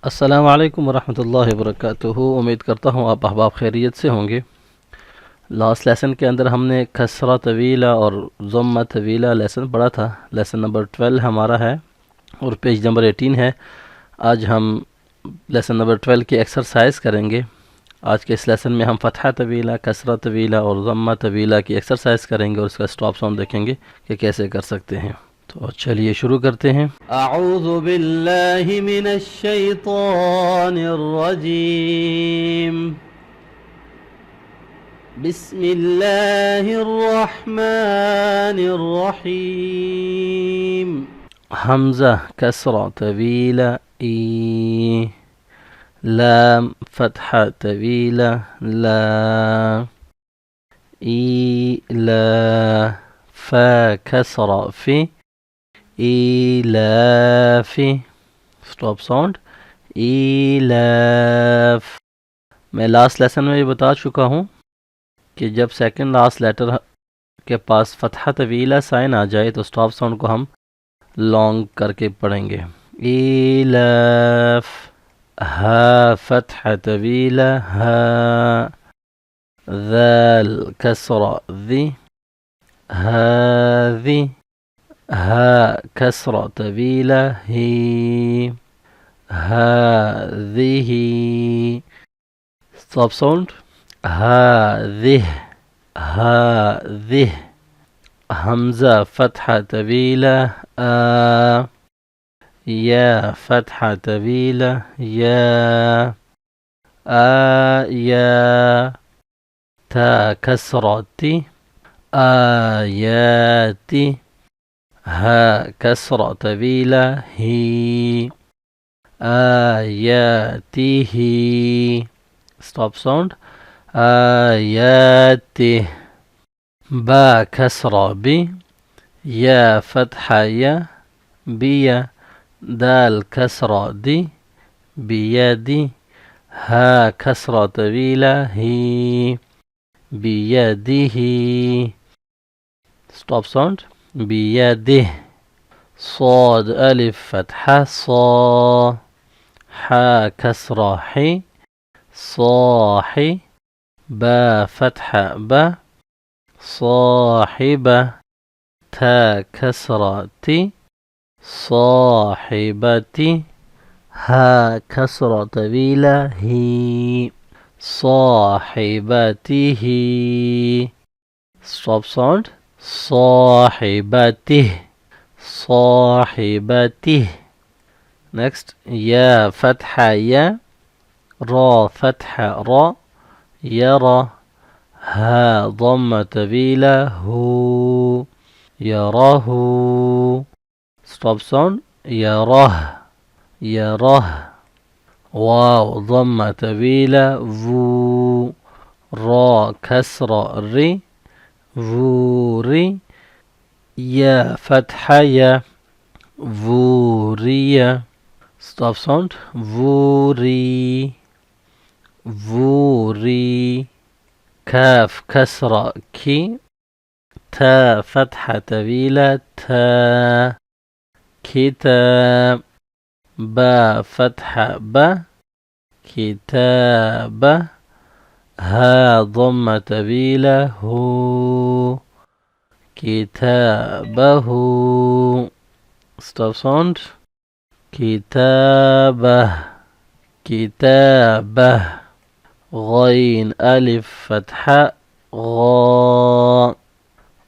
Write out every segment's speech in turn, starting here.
अस्सलाम वालेकुम वरहमतुल्लाहि वबरकातुहू। उम्मीद करता हूँ आप अहबाब खैरियत से होंगे। लास्ट लेसन के अंदर हमने कसरा तवीला और ज़म्मा तवीला लेसन पढ़ा था। लेसन नंबर 12 हमारा है और पेज नंबर 18 है। आज हम लेसन नंबर 12 की एक्सरसाइज करेंगे। आज के इस लेसन में हम फ़तहा तवीला, कसरा तवीला और ज़म्मा तवीला की एक्सरसाइज करेंगे और इसका स्टॉप साउंड देखेंगे कि कैसे कर सकते हैं। तो चलिए शुरू करते हैं। अऊज़ु बिल्लाहि मिनश शैतानिर रजीम। बिस्मिल्लाहिर रहमानिर रहीम। हमज़ा कसरा तवीला ई, लाम फ़तहा तवीला ला, ई ला, फ़ा कसरा फ़ी, ईलाफ़ी, स्टॉप साउंड, ईलाफ़। मैं लास्ट लेसन में ये बता चुका हूँ कि जब सेकंड लास्ट लेटर के पास फ़तहा तवीला साइन आ जाए तो स्टॉप साउंड को हम लॉन्ग करके पढ़ेंगे। ईलाफ़, हा फ़तहा तवीला हा, ज़ाल कसरा ज़ी, हाज़ी, ها كسرة طويلة هي، هذه، stop sound، هذه، هذه، همزة فتحة طويلة يا فتحة طويلة يا، يا، تا كسرة تي، آياتي، ها كسرة طويلة هي، آياته، stop sound، آياته، با كسرة بي، يا فتحة يا، بيا، دال كسرة دي، بيدي، ها كسرة طويلة هي، بيده، stop sound، بيده، صاد ألف فتحة صا، حا كسرة حي، صاحي، با فتحة با، صاحبة، تا كسرة تي، صاحبتي، ها كسرة طويلة هي، صاحبته، stop sound، صاحبته، صاحبته. next يا فتحة يا، را فتحة را، يرى، ها ضمة طويلة هو، يراه، stop sound، يراه، يراه، واو ضمة طويلة فو، را كسرة ري، فوري، يا فتحة يا، فورية، stop sound، فوري، فوري، كاف كسرة كي، تا فتحة طويلة تا، كتاب، با فتحة با، كتابة، ها ضمة طويلة هو، كتابه، stop sound، كتابة، كتابة، غين ألف فتحة غا،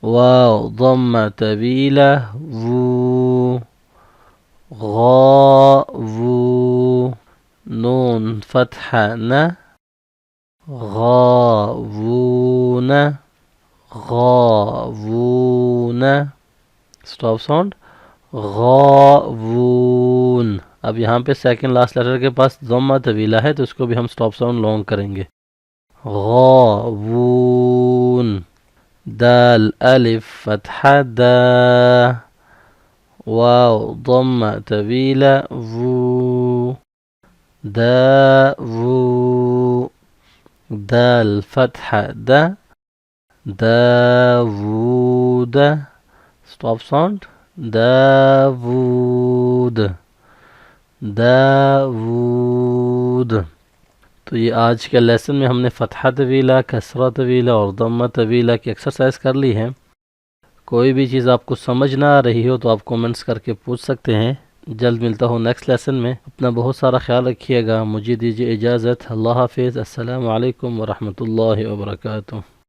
واو ضمة طويلة فو، غاوو، نون فتحة ن، غاوون، غاوون، stop sound، غاवून। अब यहाँ पे सेकंड लास्ट लेटर के पास ज़म्मा तवीला है तो इसको भी हम स्टॉप साउंड लॉन्ग करेंगे। غاवून, दाल अलिफ फ़तहा दा, वाव ضمة طويلة वू، दावू، दाल فتحة دا، داوود، stop sound، داوود، दाऊद। तो ये आज के लेसन में हमने फ़तहा तवीला, कसरा तवीला और दम्मा तवीला की एक्सरसाइज कर ली है। कोई भी चीज़ आपको समझ ना आ रही हो तो आप कमेंट्स करके पूछ सकते हैं। जल्द मिलता हूँ नेक्स्ट लेसन में। अपना बहुत सारा ख्याल रखिएगा। मुझे दीजिए इजाज़त। अल्लाह हाफिज़। अस्सलामु अलैकुम व रहमतुल्लाहि व बरकातुहू।